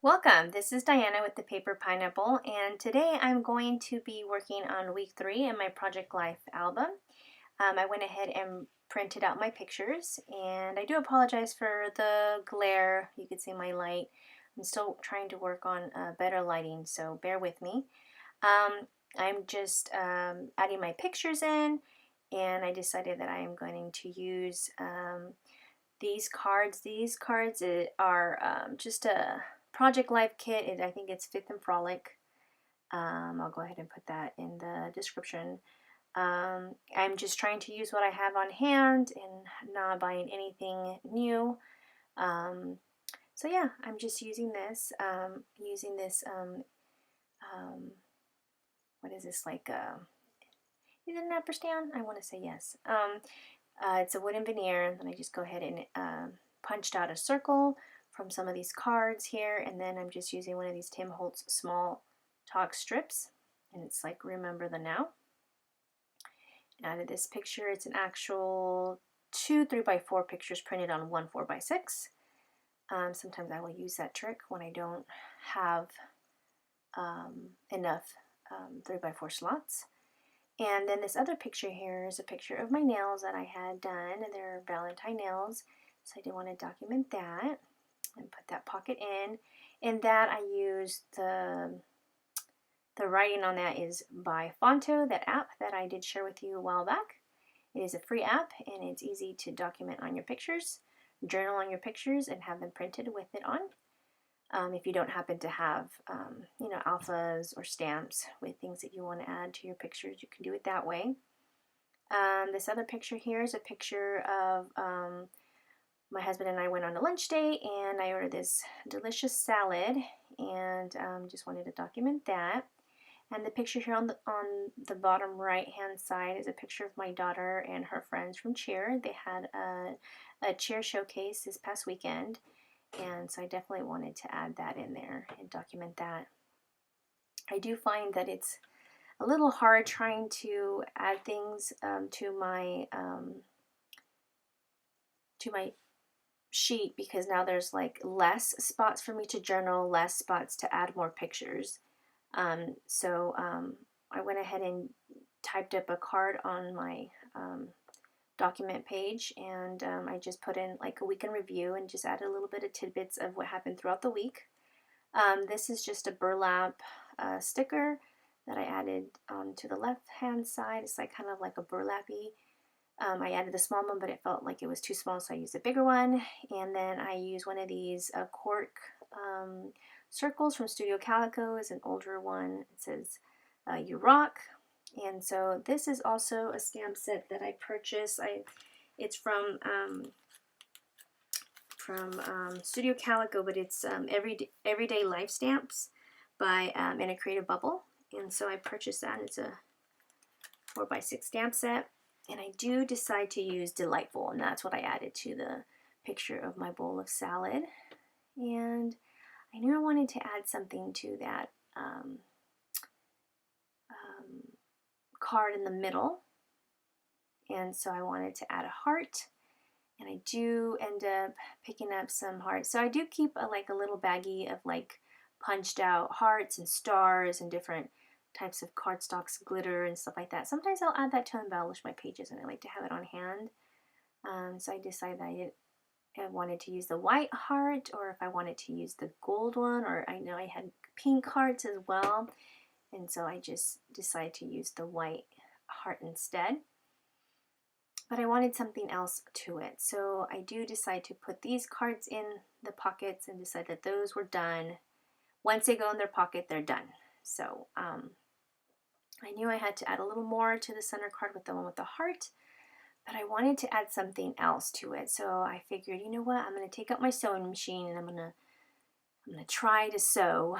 Welcome, this is Diana with the Paper Pineapple, and today I'm going to be working on week 3 in my Project Life album. I went ahead and printed out my pictures, and I do apologize for the glare. You can see my light. I'm still trying to work on better lighting, so bear with me. I'm just adding my pictures in, and I decided that I am going to use these cards. These cards are just a Project Life kit. I think it's 5th and Frolic. I'll go ahead and put that in the description. I'm just trying to use what I have on hand and not buying anything new. So yeah, I'm just using this. What is this, like is it an Ampersand? I want to say yes. It's a wooden veneer, and I just go ahead and punched out a circle from some of these cards here, and then I'm just using one of these Tim Holtz small talk strips, and it's like Remember the Now. And out of this picture, it's an actual 2 3x4 pictures printed on 1 4x6. Sometimes I will use that trick when I don't have enough 3x4 slots. And then this other picture here is a picture of my nails that I had done. They're Valentine nails, so I did want to document that and put that pocket in. And that I used the writing on that is by Phonto, that app that I did share with you a while back. It is a free app, and it's easy to document on your pictures, journal on your pictures, and have them printed with it on. If you don't happen to have, alphas or stamps with things that you want to add to your pictures, you can do it that way. This other picture here is a picture of my husband and I went on a lunch date, and I ordered this delicious salad, and just wanted to document that. And the picture here on the bottom right hand side is a picture of my daughter and her friends from cheer. They had a cheer showcase this past weekend, and so I definitely wanted to add that in there and document that. I do find that it's a little hard trying to add things to my sheet, because now there's like less spots for me to journal, less spots to add more pictures. So I went ahead and typed up a card on my document page, and I just put in like a week in review and just added a little bit of tidbits of what happened throughout the week. This is just a burlap sticker that I added to the left hand side. It's like kind of like a burlappy. I added the small one, but it felt like it was too small, so I used a bigger one. And then I used one of these Cork circles from Studio Calico. Is an older one. It says "You Rock." And so this is also a stamp set that I purchased. It's from Studio Calico, but it's Everyday Life Stamps by In a Creative Bubble. And so I purchased that. It's a 4x6 stamp set. And I do decide to use Delightful, and that's what I added to the picture of my bowl of salad. And I knew I wanted to add something to that card in the middle, and so I wanted to add a heart, and I do end up picking up some hearts. So I do keep a little baggie of like punched out hearts and stars and different types of cardstocks, glitter and stuff like that. Sometimes I'll add that to embellish my pages, and I like to have it on hand. So I decided that I wanted to use the white heart, or if I wanted to use the gold one, or I know I had pink hearts as well. And so I just decided to use the white heart instead. But I wanted something else to it. So I do decide to put these cards in the pockets and decide that those were done. Once they go in their pocket, they're done. So I knew I had to add a little more to the center card with the one with the heart, but I wanted to add something else to it. So I figured, you know what, I'm going to take out my sewing machine, and I'm going to try to sew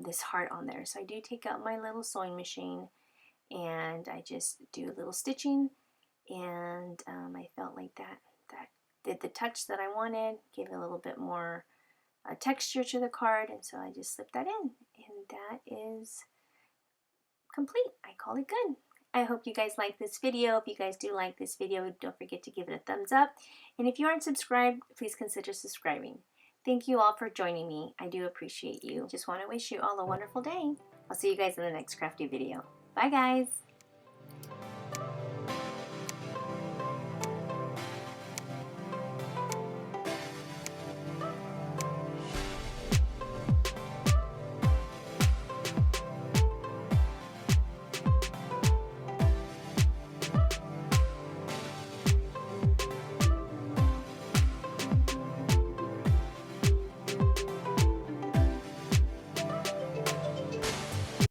this heart on there. So I do take out my little sewing machine, and I just do a little stitching, and I felt like that did the touch that I wanted, gave it a little bit more texture to the card, and so I just slipped that in, and that is complete. I call it good. I hope you guys like this video. If you guys do like this video, don't forget to give it a thumbs up, and if you aren't subscribed, please consider subscribing. Thank you all for joining me. I do appreciate you. Just want to wish you all a wonderful day. I'll see you guys in the next crafty video. Bye guys!